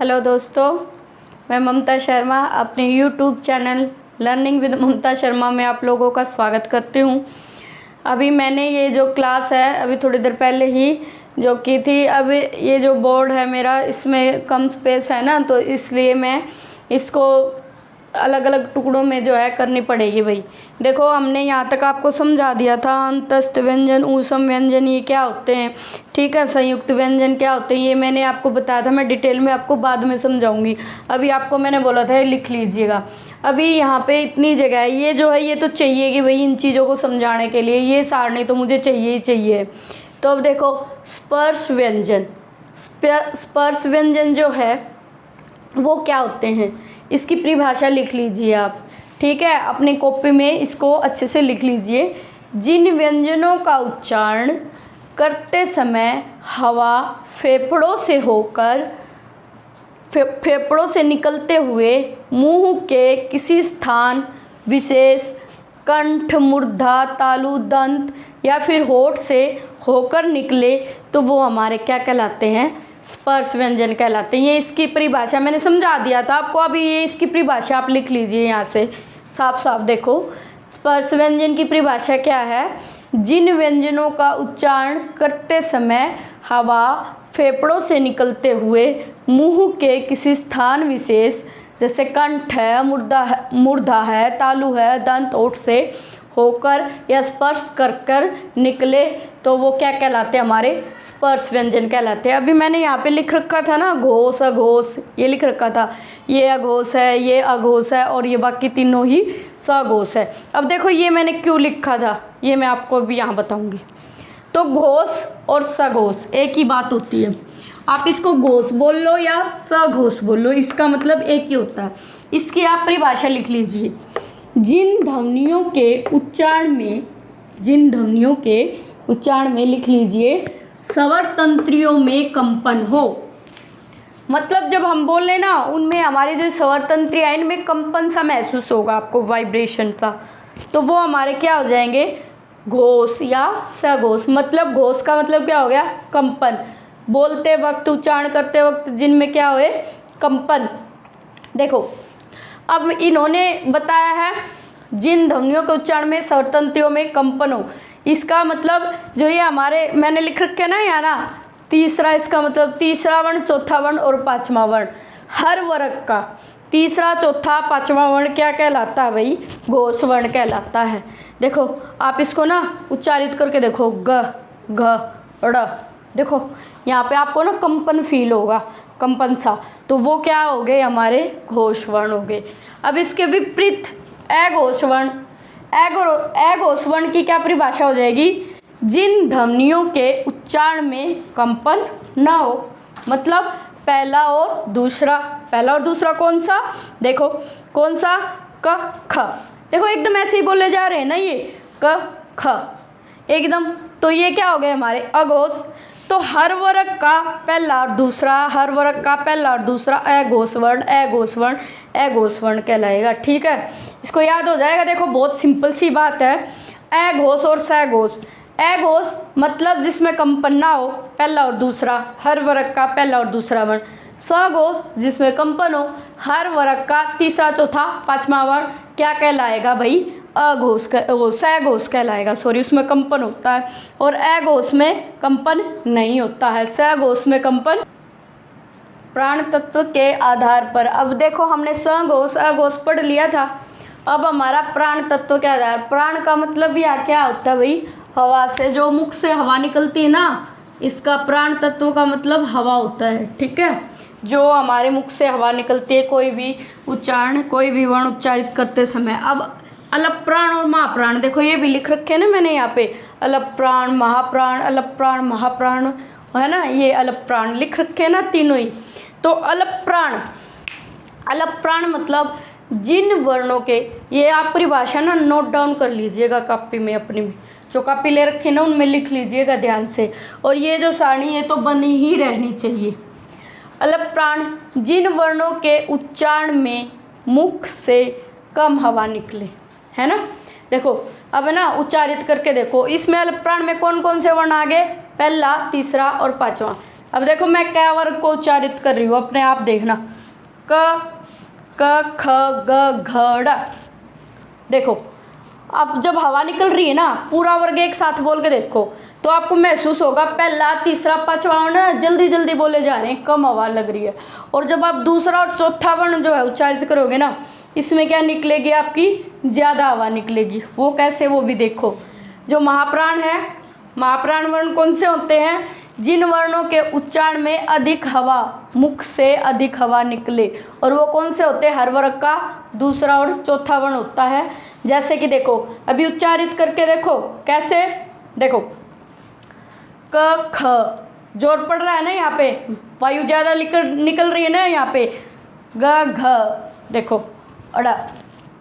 Hello दोस्तों, मैं ममता शर्मा अपने YouTube channel learning with Mamta Sharma में आप लोगों का स्वागत करती हूँ। अभी मैंने ये जो क्लास है अभी थोड़ी देर पहले ही जो की थी। अब ये जो बोर्ड है मेरा, इसमें कम स्पेस है ना, तो इसलिए मैं इसको अलग अलग टुकड़ों में जो है करनी पड़ेगी। भाई देखो, हमने यहाँ तक आपको समझा दिया था अंतस्थ व्यंजन, ऊष्म व्यंजन ये क्या होते हैं, ठीक है। संयुक्त व्यंजन क्या होते हैं ये मैंने आपको बताया था। मैं डिटेल में आपको बाद में समझाऊंगी। अभी आपको मैंने बोला था लिख लीजिएगा। अभी यहाँ पे इतनी जगह है, ये जो है ये तो चाहिए कि भाई इन चीज़ों को समझाने के लिए ये सारणी तो मुझे चाहिए ही चाहिए। तो अब देखो, स्पर्श व्यंजन, स्पर्श व्यंजन जो है वो क्या होते हैं, इसकी परिभाषा लिख लीजिए आप, ठीक है। अपनी कॉपी में इसको अच्छे से लिख लीजिए। जिन व्यंजनों का उच्चारण करते समय हवा फेफड़ों से होकर फेफड़ों से निकलते हुए मुंह के किसी स्थान विशेष, कंठ, मूर्धा, तालु, दंत या फिर होठ से होकर निकले तो वो हमारे क्या कहलाते हैं, स्पर्श व्यंजन कहलाते हैं। ये इसकी परिभाषा मैंने समझा दिया था आपको। अभी ये इसकी परिभाषा आप लिख लीजिए यहाँ से साफ साफ। देखो, स्पर्श व्यंजन की परिभाषा क्या है, जिन व्यंजनों का उच्चारण करते समय हवा फेफड़ों से निकलते हुए मुंह के किसी स्थान विशेष, जैसे कंठ है, मूर्धा है, तालु है, दंत, ओठ से होकर या स्पर्श कर निकले तो वो क्या कहलाते हैं, हमारे स्पर्श व्यंजन कहलाते हैं। अभी मैंने यहाँ पे लिख रखा था ना, घोष अघोष, ये लिख रखा था। ये अघोष है, ये अघोष है और ये बाकी तीनों ही सघोष है। अब देखो ये मैंने क्यों लिखा था ये मैं आपको अभी यहाँ बताऊँगी। तो घोष और सघोष एक ही बात होती है। आप इसको घोष बोल लो या सघोष बोल लो, इसका मतलब एक ही होता है। इसकी आप परिभाषा लिख लीजिए। जिन ध्वनियों के उच्चारण में लिख लीजिए स्वर तंत्रियों में कंपन हो, मतलब जब हम बोले ना उनमें हमारे जो स्वर तंत्रियाँ हैं इनमें कंपन सा महसूस होगा आपको, वाइब्रेशन सा, तो वो हमारे क्या हो जाएंगे, घोष या सघोष। मतलब घोष का मतलब क्या हो गया, कंपन। बोलते वक्त, उच्चारण करते वक्त जिनमें क्या हुए, कंपन। देखो अब इन्होंने बताया है जिन ध्वनियों के उच्चारण में स्वर तंत्रियों में कंपन हो, इसका मतलब जो ये हमारे मैंने लिख रखे ना यहाँ ना, तीसरा, इसका मतलब तीसरा वर्ण, चौथा वर्ण और पांचवा वर्ण, हर वर्ग का तीसरा, चौथा, पांचवा वर्ण क्या कहलाता है भाई, घोष वर्ण कहलाता है। देखो आप इसको ना उच्चारित करके देखो, ग घ ड़, देखो यहाँ पे आपको ना कंपन फील होगा, कंपन सा, तो वो क्या हो गए, हमारे घोष वर्ण हो गए। अब इसके विपरीत अघोष वर्ण, अघोष वर्ण की क्या परिभाषा हो जाएगी, जिन ध्वनियों के उच्चारण में कंपन ना हो। मतलब पहला और दूसरा कौन सा, देखो कौन सा, क ख, देखो एकदम ऐसे ही बोले जा रहे हैं ना ये, क ख एकदम, तो ये क्या हो गए हमारे अघोष। तो हर वर्ग का पहला और दूसरा, हर वर्ग का पहला और दूसरा अघोष वर्ण कहलाएगा, ठीक है। इसको याद हो जाएगा। देखो बहुत सिंपल सी बात है, अघोष और सघोष। अघोष मतलब जिसमें कंपन ना हो, पहला और दूसरा, हर वर्ग का पहला और दूसरा वर्ण। सघोष जिसमें कंपन हो, हर वर्ग का तीसरा, चौथा, पांचवा वर्ण क्या कहलाएगा भाई, सघोष कहलाएगा, सॉरी, उसमें कंपन होता है और अघोष में कंपन नहीं होता है। सघोष में कंपन प्राण तत्व के आधार पर। अब देखो हमने सघोष अघोष पढ़ लिया था। अब हमारा प्राण तत्व के आधार, प्राण का मतलब यह क्या होता है भाई, हवा से, जो मुख से हवा निकलती है ना, इसका प्राण तत्व का मतलब हवा होता है, ठीक है। जो हमारे मुख से हवा निकलती है, कोई भी उच्चारण, कोई भी वर्ण उच्चारित करते समय। अब अलप प्राण और महाप्राण, देखो ये भी लिख रखे हैं ना मैंने यहाँ पे, अलप प्राण, महाप्राण, अलप प्राण, महाप्राण, है ना, ये अलप प्राण लिख रखे हैं ना तीनों ही। तो अलप प्राण मतलब जिन वर्णों के, ये आप परिभाषा ना नोट डाउन कर लीजिएगा कापी में, अपनी में जो कापी ले रखे ना उनमें लिख लीजिएगा ध्यान से, और ये जो सारणी है तो बनी ही रहनी चाहिए। अलप प्राण जिन वर्णों के उच्चारण में मुख से कम हवा निकले, है ना। देखो अब ना उच्चारित करके देखो, इसमें अलप प्राण में कौन कौन से वर्ण आ गए, पहला, तीसरा और पांचवा। अब देखो मैं क वर्ग को उच्चारित कर रही हूँ, अपने आप देखना। क क ख ग घ ड़। देखो अब जब हवा निकल रही है ना, पूरा वर्ग एक साथ बोल के देखो तो आपको महसूस होगा पहला तीसरा पांचवा वर्ण जल्दी जल्दी बोले जा रहे हैं, कम हवा लग रही है। और जब आप दूसरा और चौथा वर्ण जो है उच्चारित करोगे ना, इसमें क्या निकलेगी, आपकी ज़्यादा हवा निकलेगी। वो कैसे, वो भी देखो। जो महाप्राण है, महाप्राण वर्ण कौन से होते हैं, जिन वर्णों के उच्चारण में अधिक हवा, मुख से अधिक हवा निकले। और वो कौन से होते हैं, हर वर्ग का दूसरा और चौथा वर्ण होता है। जैसे कि देखो अभी उच्चारित करके देखो कैसे, देखो क ख जोर पड़ रहा है ना, यहाँ पे वायु ज़्यादा निकल रही है ना यहाँ पे। ग घ देखो अड़ा।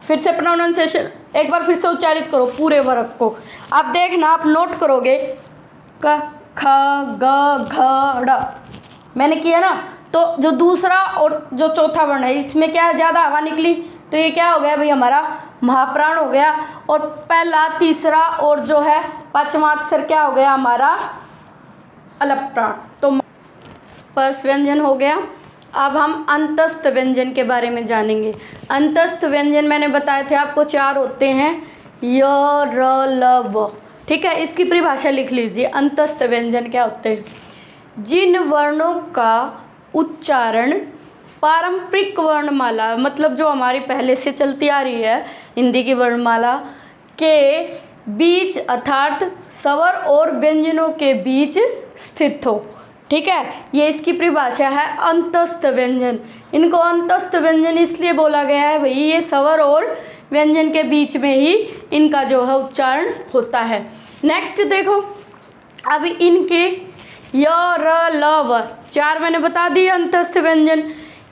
फिर से प्रोनाउंसिएशन एक बार फिर से उच्चारित करो पूरे वर्ग को, आप देखना, आप नोट करोगे। क ख ग घ ड़ मैंने किया ना, तो जो दूसरा और जो चौथा वर्ण है इसमें क्या ज़्यादा हवा निकली, तो ये क्या हो गया भाई, हमारा महाप्राण हो गया। और पहला तीसरा और जो है पांचवा अक्षर क्या हो गया, हमारा अलप प्राण। तो स्पर्श व्यंजन हो गया। अब हम अंतस्थ व्यंजन के बारे में जानेंगे। अंतस्थ व्यंजन मैंने बताए थे आपको 4 होते हैं, य र ल व। ठीक है, इसकी परिभाषा लिख लीजिए। अंतस्थ व्यंजन क्या होते हैं, जिन वर्णों का उच्चारण पारंपरिक वर्णमाला, मतलब जो हमारी पहले से चलती आ रही है हिंदी की वर्णमाला के बीच, अर्थात स्वर और व्यंजनों के बीच स्थित हो। ठीक है, ये इसकी परिभाषा है अंतस्थ व्यंजन। इनको अंतस्थ व्यंजन इसलिए बोला गया है भाई, ये स्वर और व्यंजन के बीच में ही इनका जो है उच्चारण होता है। नेक्स्ट देखो, अब इनके य र ल व 4 मैंने बता दी अंतस्थ व्यंजन।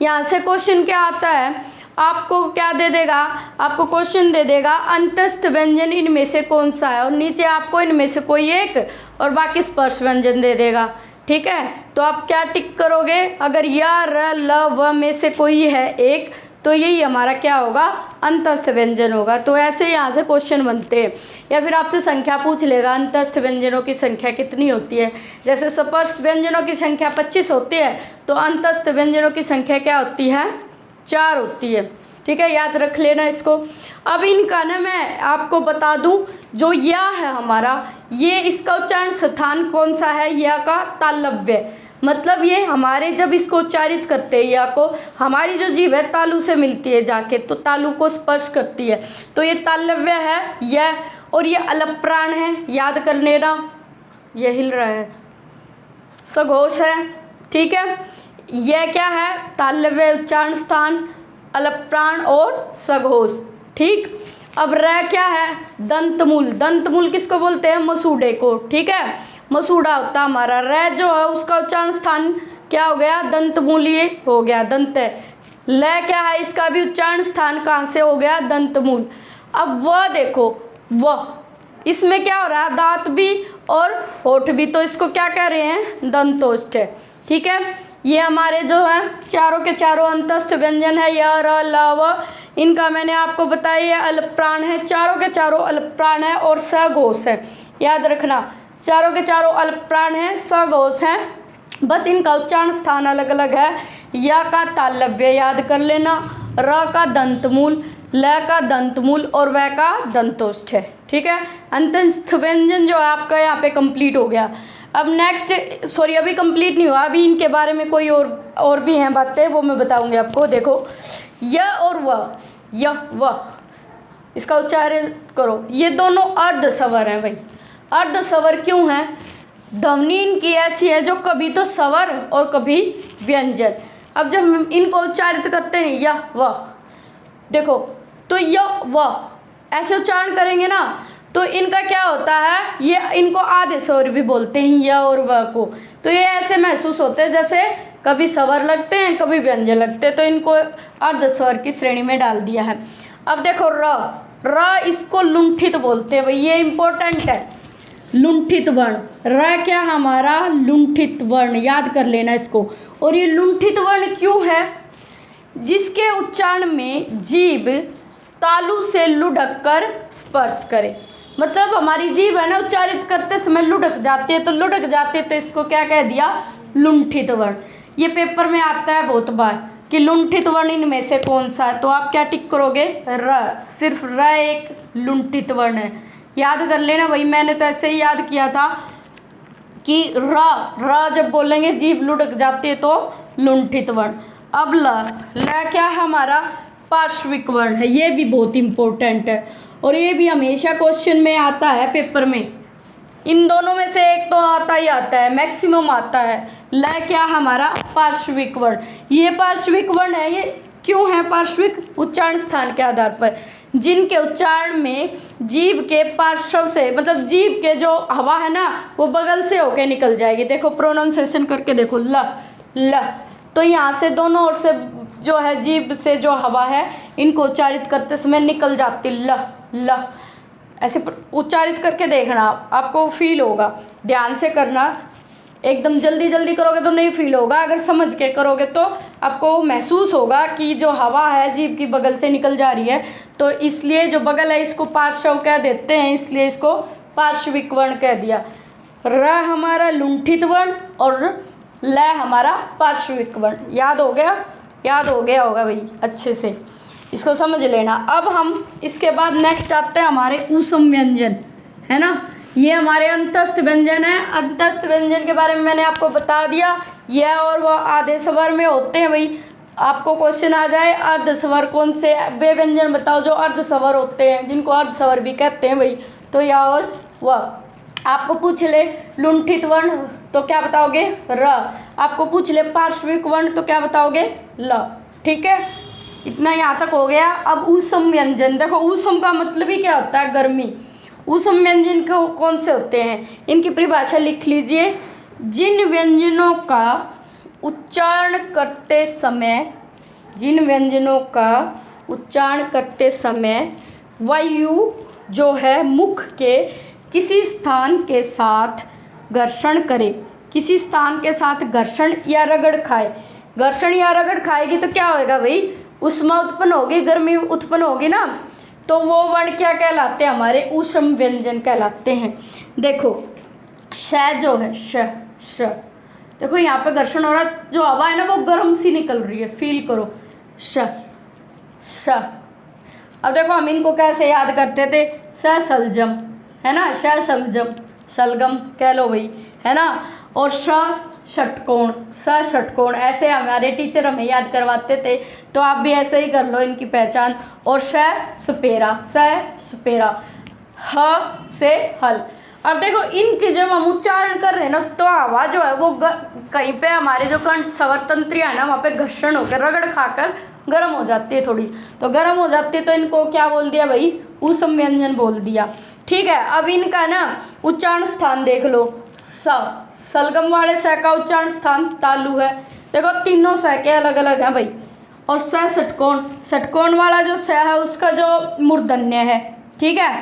यहाँ से क्वेश्चन क्या आता है, आपको क्या दे देगा, आपको क्वेश्चन दे देगा अंतस्थ व्यंजन इनमें से कौन सा है, और नीचे आपको इनमें से कोई एक और बाकी स्पर्श व्यंजन दे देगा। ठीक है, तो आप क्या टिक करोगे, अगर या र ल व में से कोई है एक, तो यही हमारा क्या होगा, अंतस्थ व्यंजन होगा। तो ऐसे यहाँ से क्वेश्चन बनते हैं। या फिर आपसे संख्या पूछ लेगा, अंतस्थ व्यंजनों की संख्या कितनी होती है। जैसे स्पर्श व्यंजनों की संख्या 25 होती है, तो अंतस्थ व्यंजनों की संख्या क्या होती है, 4 होती है। ठीक है, याद रख लेना इसको। अब इनका ना मैं आपको बता दूं, जो या है हमारा, ये इसका उच्चारण स्थान कौन सा है, या का तालव्य। मतलब ये हमारे जब इसको उच्चारित करते हैं या को, हमारी जो जीभ है तालु से मिलती है जाके, तो तालु को स्पर्श करती है, तो ये तालव्य है यह। और ये अलप प्राण है, याद कर लेना, ये हिल रहा है, सघोष है। ठीक है, यह क्या है, तालव्य उच्चारण स्थान, अलप प्राण और सघोष। ठीक, अब र क्या है, दंतमूल। दंतमूल किसको बोलते हैं, मसूड़े को। ठीक है, मसूड़ा होता हमारा। र जो है उसका उच्चारण स्थान क्या हो गया, दंतमूलीय हो गया, दंत। ल क्या है, इसका भी उच्चारण स्थान कहाँ से हो गया, दंतमूल। अब वह देखो, वह इसमें क्या हो रहा है, दांत भी और होठ भी, तो इसको क्या कह रहे हैं, दंतोष्ठ। ठीक है, ये हमारे जो है चारों के चारों अंतस्थ व्यंजन है, य र ल व। इनका मैंने आपको बताया अलप प्राण है, चारों के चारों अलप प्राण है और सघोष है। याद रखना, चारों के चारों अल्प प्राण हैं, सघोष हैं, बस इनका उच्चारण स्थान अलग अलग है। या का तालव्य याद कर लेना, र का दंतमूल, ल का दंतमूल और वह का दंतोष्ठ है। ठीक है, अंतस्थ व्यंजन जो है आपका यहाँ पे कंप्लीट हो गया। अब नेक्स्ट, सॉरी अभी कंप्लीट नहीं हुआ, अभी इनके बारे में कोई और भी हैं बातें, वो मैं बताऊंगी आपको। देखो य और व, य व, इसका उच्चारण करो। ये दोनों अर्ध स्वर हैं भाई। अर्ध स्वर क्यों है, ध्वनि इनकी ऐसी है जो कभी तो स्वर और कभी व्यंजन। अब जब इनको उच्चारित करते हैं यह वह, देखो तो यह वह ऐसे उच्चारण करेंगे ना, तो इनका क्या होता है, ये इनको आधे स्वर भी बोलते हैं, यह और वह को। तो ये ऐसे महसूस होते हैं जैसे कभी स्वर लगते हैं कभी व्यंजन लगते हैं, तो इनको अर्ध स्वर की श्रेणी में डाल दिया है। अब देखो र इसको लुंठित बोलते हैं भाई, ये इंपॉर्टेंट है। लुंठित वर्ण, र क्या हमारा, लुंठित वर्ण, याद कर लेना इसको। और ये लुंठित वर्ण क्यों है, जिसके उच्चारण में जीभ तालु से लुढ़क कर स्पर्श करे। मतलब हमारी जीभ है ना, उच्चारित करते समय लुढ़क जाती है, तो लुढ़क जाती है तो इसको क्या कह दिया, लुंठित वर्ण। ये पेपर में आता है बहुत बार कि लुंठित वर्ण इनमें से कौन सा है, तो आप क्या टिक करोगे? र। सिर्फ र एक लुंठित वर्ण है, याद कर लेना भाई। मैंने तो ऐसे ही याद किया था कि र जब बोलेंगे जीभ लुढ़क जाती है तो लुंठित वर्ण। अब ल क्या है हमारा? पार्श्विक वर्ण है। ये भी बहुत इंपॉर्टेंट है और ये भी हमेशा क्वेश्चन में आता है पेपर में। इन दोनों में से एक तो आता ही आता है, मैक्सिमम आता है। ल क्या हमारा? पार्श्विक वर्ण। ये पार्श्विक वर्ण है। ये क्यों है पार्श्विक? उच्चारण स्थान के आधार पर, जिनके उच्चारण में जीभ के पार्श्व से, मतलब जीभ के जो हवा है ना वो बगल से होके निकल जाएगी। देखो प्रोनाउंसिएशन करके देखो, ल तो यहाँ से दोनों ओर से जो है जीभ से जो हवा है इनको उच्चारित करते समय निकल जाती। ल ऐसे उच्चारित करके देखना, आपको फील होगा। ध्यान से करना, एकदम जल्दी जल्दी करोगे तो नहीं फील होगा, अगर समझ के करोगे तो आपको महसूस होगा कि जो हवा है जीभ की बगल से निकल जा रही है। तो इसलिए जो बगल है इसको पार्श्व कह देते हैं, इसलिए इसको पार्श्विक वर्ण कह दिया। र हमारा लुंठित वर्ण और ल हमारा पार्श्विक वर्ण। याद हो गया? याद हो गया होगा भाई, अच्छे से इसको समझ लेना। अब हम इसके बाद नेक्स्ट आते हैं हमारे ऊष्म व्यंजन, है ना। ये हमारे अंतस्थ व्यंजन है। अंतस्थ व्यंजन के बारे में मैंने आपको बता दिया, यह और वह आधे स्वर में होते हैं भाई। आपको क्वेश्चन आ जाए अर्ध स्वर कौन से, वे व्यंजन बताओ जो अर्ध स्वर होते हैं, जिनको अर्ध स्वर भी कहते हैं भाई। तो यह और वह। आपको पूछ ले लुंठित वर्ण तो क्या बताओगे? र। आपको पूछ ले पार्श्विक वर्ण तो क्या बताओगे? ल। ठीक है, इतना यहाँ तक हो गया। अब ऊष्म व्यंजन देखो, ऊष्म का मतलब ही क्या होता है? गर्मी। ऊष्म व्यंजन को कौन से होते हैं, इनकी परिभाषा लिख लीजिए। जिन व्यंजनों का उच्चारण करते समय, जिन व्यंजनों का उच्चारण करते समय वायु जो है मुख के किसी स्थान के साथ घर्षण करे, किसी स्थान के साथ घर्षण या रगड़ खाए। घर्षण या रगड़ खाएगी तो क्या होएगा भाई? ऊष्मा उत्पन्न होगी, गर्मी उत्पन्न होगी ना। तो वो वर्ण क्या कहलाते हैं? हमारे ऊष्म व्यंजन कहलाते हैं। देखो श जो है, श देखो यहाँ पे घर्षण हो रहा, जो हवा है ना वो गर्म सी निकल रही है, फील करो। श। अब देखो हम इनको कैसे याद करते थे? सलजम, है ना। सलजम, शलगम कह लो भाई, है ना। और षटकोण, षटकोण, ऐसे हमारे टीचर हमें याद करवाते थे, तो आप भी ऐसे ही कर लो इनकी पहचान। और सपेरा, सपेरा, ह से हल। अब देखो इनके जब हम उच्चारण कर रहे हैं ना तो हवा जो है वो कहीं पे हमारे जो कंठ स्वर तंत्रियां है ना वहाँ पे घर्षण होकर रगड़ खाकर गर्म हो जाती है थोड़ी, तो गर्म हो जाती है तो इनको क्या बोल दिया भाई? ऊष्म व्यंजन बोल दिया। ठीक है, अब इनका ना उच्चारण स्थान देख लो। सलगम वाले स का उच्चारण स्थान तालु है। देखो तीनों स के अलग अलग हैं भाई। और षटकोण, षटकोण वाला जो स है उसका जो मूर्धन्य है, ठीक है,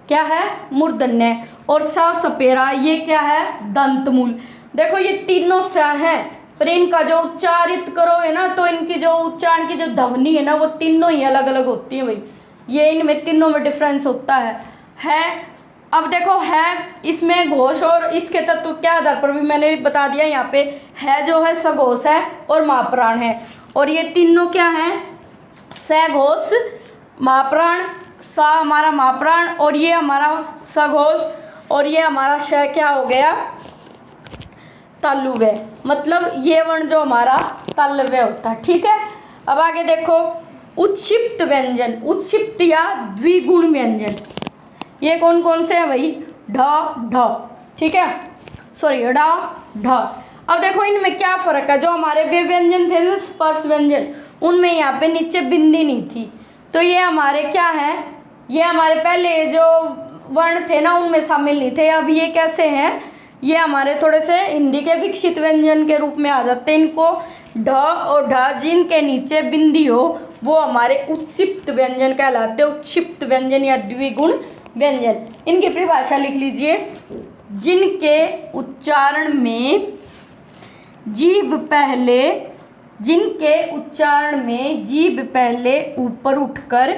क्या है? मूर्धन्य। और सपेरा, ये क्या है? दंतमूल। देखो ये तीनों स हैं, पर इनका जो उच्चारित करोगे ना तो इनकी जो उच्चारण की जो ध्वनि है ना वो तीनों ही अलग अलग होती है भाई। ये इनमें तीनों में डिफरेंस होता है। अब देखो है, इसमें घोष और इसके तत्व के आधार पर भी मैंने बता दिया। यहाँ पे है जो है सघोष है और महाप्राण है, और ये तीनों क्या हैं? सघोष महाप्राण। सा हमारा महाप्राण और ये हमारा सघोष, और ये हमारा श क्या हो गया? तालुव्य। मतलब ये वर्ण जो हमारा तालव्य होता है। ठीक है, अब आगे देखो उत्क्षिप्त व्यंजन, उत्क्षिप्त या द्विगुण व्यंजन। ये कौन कौन से हैं भाई? ढ, ठीक है, सॉरी ढ। अब देखो इनमें क्या फ़र्क है? जो हमारे वे व्यंजन थे ना स्पर्श व्यंजन, उनमें यहाँ पे नीचे बिंदी नहीं थी, तो ये हमारे क्या है? ये हमारे पहले जो वर्ण थे ना उनमें शामिल नहीं थे। अब ये कैसे हैं? ये हमारे थोड़े से हिंदी के विकसित व्यंजन के रूप में आ जाते हैं। इनको ढ और ढ जिनके नीचे बिंदी हो वो हमारे उत्क्षिप्त व्यंजन कहलाते हैं। उत्क्षिप्त व्यंजन या द्विगुण व्यंजन। इनकी परिभाषा लिख लीजिए। जिनके उच्चारण में जीभ पहले ऊपर उठकर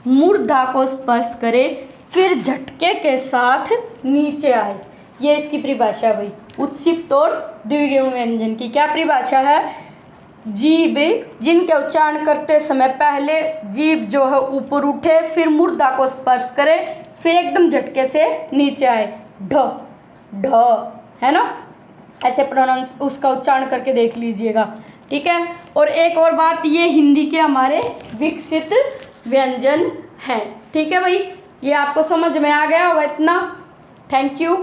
मूर्धा को स्पर्श करे फिर झटके के साथ नीचे आए, ये इसकी परिभाषा है भाई। उत्क्षिप्त और द्विगुण व्यंजन की क्या परिभाषा है? जीभ जिनके उच्चारण करते समय पहले जीभ जो है ऊपर उठे, फिर मूर्धा को स्पर्श करे, फिर एकदम झटके से नीचे आए, ढ ढ, है ना। ऐसे प्रोनाउंस उसका उच्चारण करके देख लीजिएगा, ठीक है। और एक और बात, ये हिंदी के हमारे विकसित व्यंजन हैं, ठीक है भाई। ये आपको समझ में आ गया होगा इतना। Thank you.